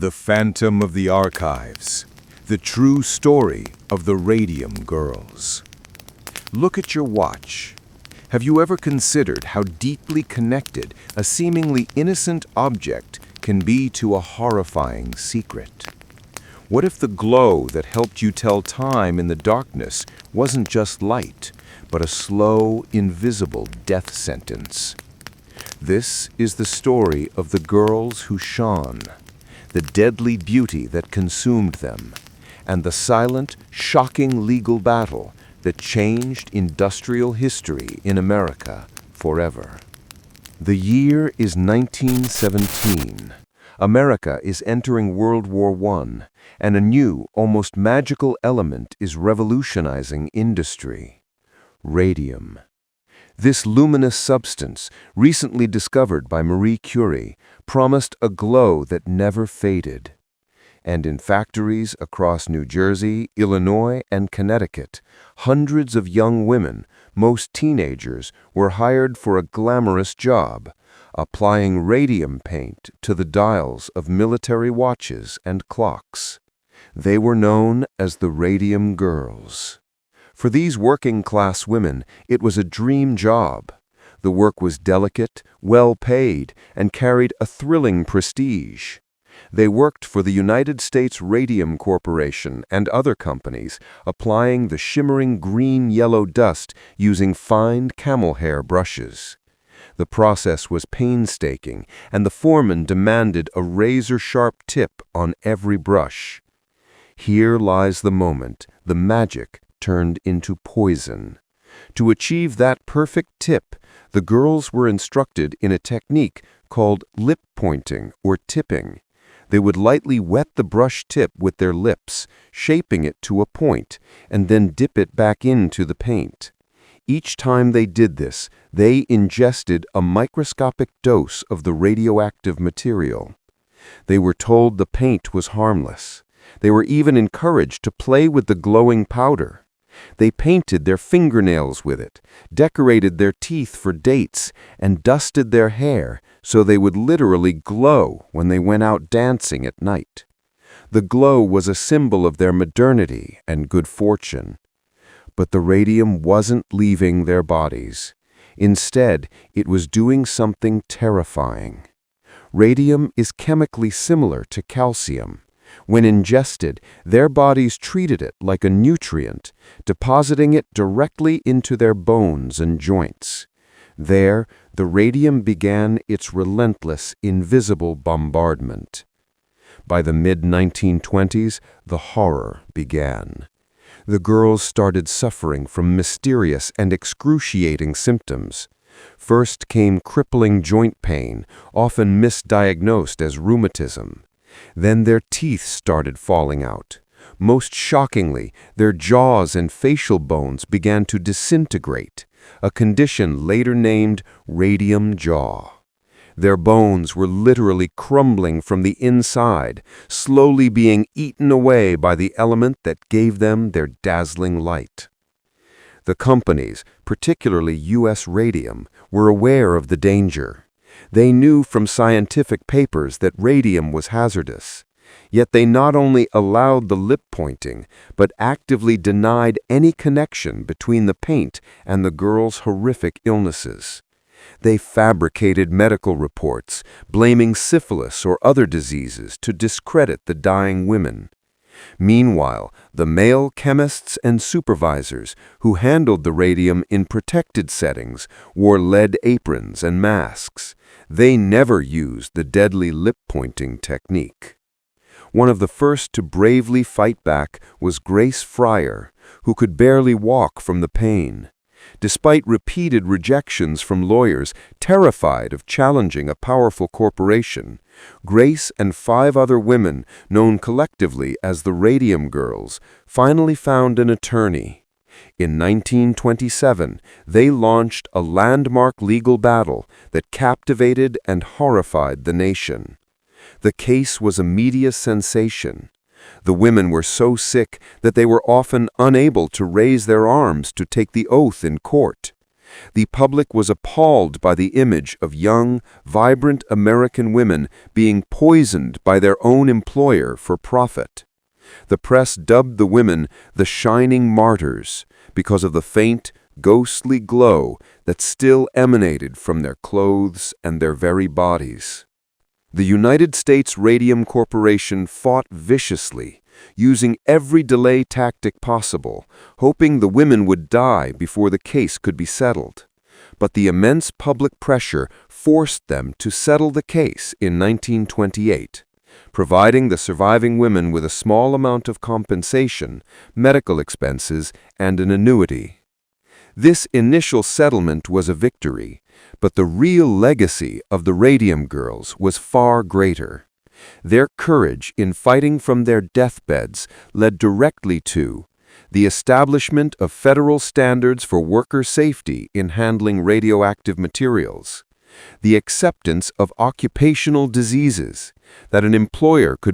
The Phantom of the Archives, the true story of the Radium Girls. Look at your watch. Have you ever considered how deeply connected a seemingly innocent object can be to a horrifying secret? What if the glow that helped you tell time in the darkness wasn't just light, but a slow, invisible death sentence? This is the story of the girls who shone, the deadly beauty that consumed them, and the silent, shocking legal battle that changed industrial history in America forever. The year is 1917. America is entering World War I, and a new, almost magical element is revolutionizing industry: radium. This luminous substance, recently discovered by Marie Curie, promised a glow that never faded. And in factories across New Jersey, Illinois, and Connecticut, hundreds of young women, most teenagers, were hired for a glamorous job, applying radium paint to the dials of military watches and clocks. They were known as the Radium Girls. For these working-class women, it was a dream job. The work was delicate, well-paid, and carried a thrilling prestige. They worked for the United States Radium Corporation and other companies, applying the shimmering green-yellow dust using fine camel hair brushes. The process was painstaking, and the foreman demanded a razor-sharp tip on every brush. Here lies the moment the magic turned into poison. To achieve that perfect tip, the girls were instructed in a technique called lip pointing or tipping. They would lightly wet the brush tip with their lips, shaping it to a point, and then dip it back into the paint. Each time they did this, they ingested a microscopic dose of the radioactive material. They were told the paint was harmless. They were even encouraged to play with the glowing powder. They painted their fingernails with it, decorated their teeth for dates, and dusted their hair so they would literally glow when they went out dancing at night. The glow was a symbol of their modernity and good fortune. But the radium wasn't leaving their bodies. Instead, it was doing something terrifying. Radium is chemically similar to calcium. When ingested, their bodies treated it like a nutrient, depositing it directly into their bones and joints. There, the radium began its relentless, invisible bombardment. By the mid-1920s, the horror began. The girls started suffering from mysterious and excruciating symptoms. First came crippling joint pain, often misdiagnosed as rheumatism. Then their teeth started falling out. Most shockingly, their jaws and facial bones began to disintegrate, a condition later named radium jaw. Their bones were literally crumbling from the inside, slowly being eaten away by the element that gave them their dazzling light. The companies, particularly U.S. Radium, were aware of the danger. They knew from scientific papers that radium was hazardous. Yet they not only allowed the lip pointing, but actively denied any connection between the paint and the girls' horrific illnesses. They fabricated medical reports, blaming syphilis or other diseases to discredit the dying women. Meanwhile, the male chemists and supervisors who handled the radium in protected settings wore lead aprons and masks. They never used the deadly lip-pointing technique. One of the first to bravely fight back was Grace Fryer, who could barely walk from the pain. Despite repeated rejections from lawyers terrified of challenging a powerful corporation, Grace and 5 other women, known collectively as the Radium Girls, finally found an attorney. In 1927, they launched a landmark legal battle that captivated and horrified the nation. The case was a media sensation. The women were so sick that they were often unable to raise their arms to take the oath in court. The public was appalled by the image of young, vibrant American women being poisoned by their own employer for profit. The press dubbed the women the shining martyrs because of the faint, ghostly glow that still emanated from their clothes and their very bodies. The United States Radium Corporation fought viciously, using every delay tactic possible, hoping the women would die before the case could be settled. But the immense public pressure forced them to settle the case in 1928, providing the surviving women with a small amount of compensation, medical expenses, and an annuity. This initial settlement was a victory, but the real legacy of the Radium Girls was far greater. Their courage in fighting from their deathbeds led directly to the establishment of federal standards for worker safety in handling radioactive materials, the acceptance of occupational diseases, that an employer could